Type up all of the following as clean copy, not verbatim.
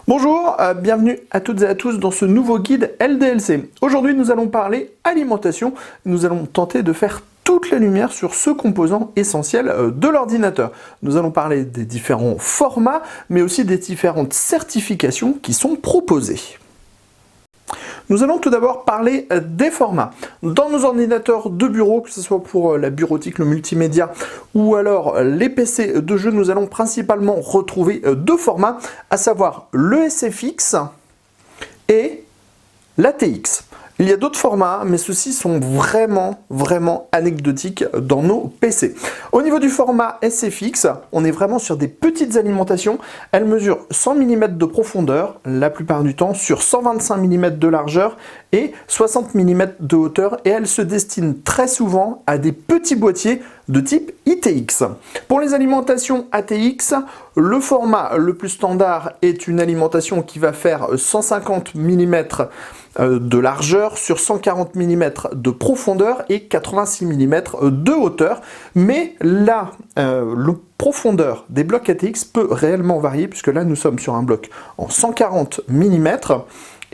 Bonjour, bienvenue à toutes et à tous dans ce nouveau guide LDLC. Aujourd'hui, nous allons parler alimentation. Nous allons tenter de faire toute la lumière sur ce composant essentiel de l'ordinateur. Nous allons parler des différents formats, mais aussi des différentes certifications qui sont proposées. Nous allons tout d'abord parler des formats. Dans nos ordinateurs de bureau, que ce soit pour la bureautique, le multimédia ou alors les PC de jeu, nous allons principalement retrouver deux formats, à savoir le SFX et l'ATX. Il y a d'autres formats, mais ceux-ci sont vraiment anecdotiques dans nos PC. Au niveau du format SFX, on est vraiment sur des petites alimentations. Elles mesurent 100 mm de profondeur, la plupart du temps, sur 125 mm de largeur et 60 mm de hauteur. Et elles se destinent très souvent à des petits boîtiers de type ITX. Pour les alimentations ATX, le format le plus standard est une alimentation qui va faire 150 mm de largeur sur 140 mm de profondeur et 86 mm de hauteur. Mais là, la profondeur des blocs ATX peut réellement varier, puisque là nous sommes sur un bloc en 140 mm.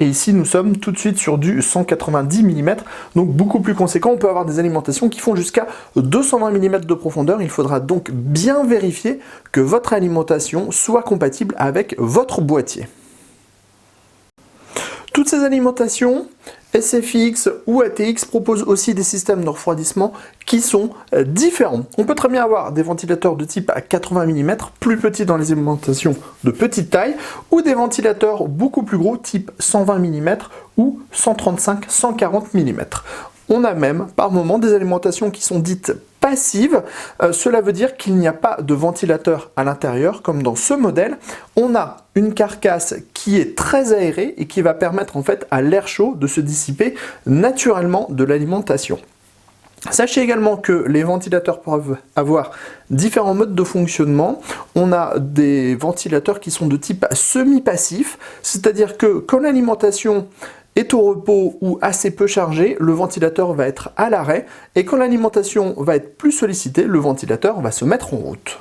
Et ici, nous sommes tout de suite sur du 190 mm, donc beaucoup plus conséquent. On peut avoir des alimentations qui font jusqu'à 220 mm de profondeur. Il faudra donc bien vérifier que votre alimentation soit compatible avec votre boîtier. Toutes ces alimentations, SFX ou ATX, proposent aussi des systèmes de refroidissement qui sont différents. On peut très bien avoir des ventilateurs de type à 80 mm, plus petits dans les alimentations de petite taille, ou des ventilateurs beaucoup plus gros, type 120 mm ou 135-140 mm. On a même par moment des alimentations qui sont dites passives. Cela veut dire qu'il n'y a pas de ventilateur à l'intérieur, comme dans ce modèle. On a une carcasse qui est très aérée et qui va permettre en fait à l'air chaud de se dissiper naturellement de l'alimentation. Sachez également que les ventilateurs peuvent avoir différents modes de fonctionnement. On a des ventilateurs qui sont de type semi-passif, c'est-à-dire que quand l'alimentation est au repos ou assez peu chargé, le ventilateur va être à l'arrêt, et quand l'alimentation va être plus sollicitée, le ventilateur va se mettre en route.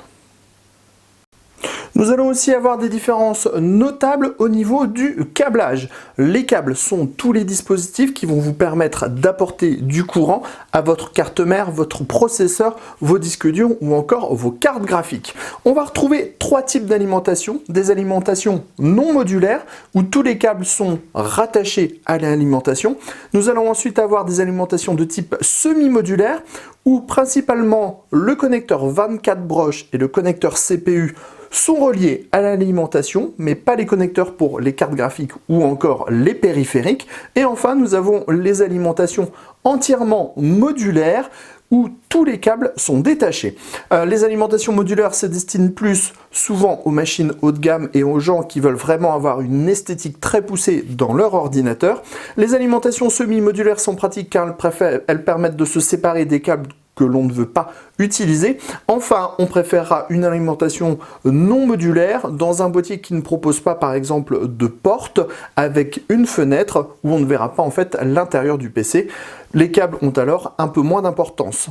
Nous allons aussi avoir des différences notables au niveau du câblage. Les câbles sont tous les dispositifs qui vont vous permettre d'apporter du courant à votre carte mère, votre processeur, vos disques durs ou encore vos cartes graphiques. On va retrouver trois types d'alimentation. Des alimentations non modulaires où tous les câbles sont rattachés à l'alimentation. Nous allons ensuite avoir des alimentations de type semi-modulaire où principalement le connecteur 24 broches et le connecteur CPU sont reliés à l'alimentation, mais pas les connecteurs pour les cartes graphiques ou encore les périphériques. Et enfin, nous avons les alimentations entièrement modulaires où tous les câbles sont détachés. Les alimentations modulaires se destinent plus souvent aux machines haut de gamme et aux gens qui veulent vraiment avoir une esthétique très poussée dans leur ordinateur. Les alimentations semi-modulaires sont pratiques car elles permettent de se séparer des câbles que l'on ne veut pas utiliser. Enfin, on préférera une alimentation non modulaire dans un boîtier qui ne propose pas par exemple de porte avec une fenêtre où on ne verra pas en fait l'intérieur du PC. Les câbles ont alors un peu moins d'importance.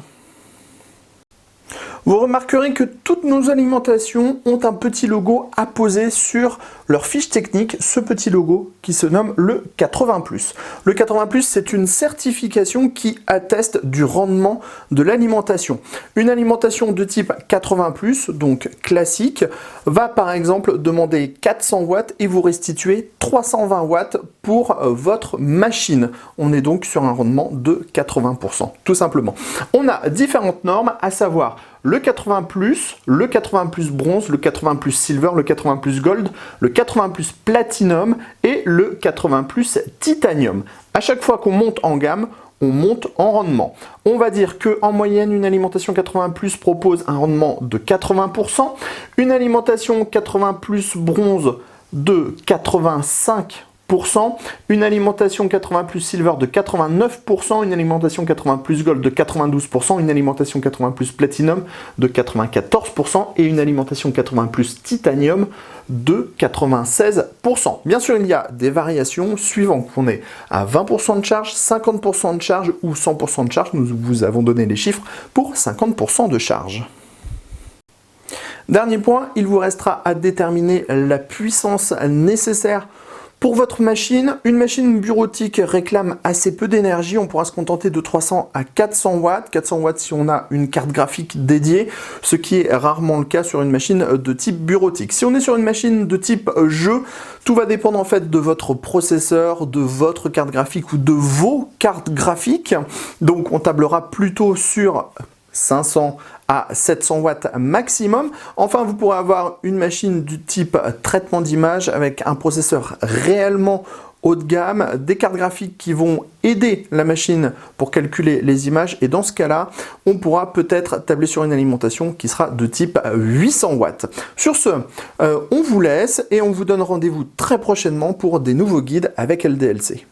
Vous remarquerez que toutes nos alimentations ont un petit logo apposé sur leur fiche technique, ce petit logo qui se nomme le 80+. Le 80+, c'est une certification qui atteste du rendement de l'alimentation. Une alimentation de type 80+, donc classique, va par exemple demander 400 watts et vous restituer 320 watts pour votre machine. On est donc sur un rendement de 80%, tout simplement. On a différentes normes, à savoir le 80+, le 80+ bronze, le 80+ silver, le 80+ gold, le 80+ platinum et le 80+ titanium. À chaque fois qu'on monte en gamme, on monte en rendement. On va dire qu'en moyenne, une alimentation 80+ propose un rendement de 80%, une alimentation 80+ bronze de 85%, une alimentation 80+ silver de 89%, une alimentation 80+ gold de 92%, une alimentation 80+ platinum de 94% et une alimentation 80+ titanium de 96%. Bien sûr, il y a des variations suivant qu'on est à 20% de charge, 50% de charge ou 100% de charge. Nous vous avons donné les chiffres pour 50% de charge. Dernier point, il vous restera à déterminer la puissance nécessaire pour votre machine. Une machine bureautique réclame assez peu d'énergie, on pourra se contenter de 300 à 400 watts. 400 watts si on a une carte graphique dédiée, ce qui est rarement le cas sur une machine de type bureautique. Si on est sur une machine de type jeu, tout va dépendre en fait de votre processeur, de votre carte graphique ou de vos cartes graphiques. Donc on tablera plutôt sur 500 à 700 watts maximum. Enfin, vous pourrez avoir une machine du type traitement d'image avec un processeur réellement haut de gamme, des cartes graphiques qui vont aider la machine pour calculer les images, et dans ce cas-là, on pourra peut-être tabler sur une alimentation qui sera de type 800 watts. Sur ce, on vous laisse et on vous donne rendez-vous très prochainement pour des nouveaux guides avec LDLC.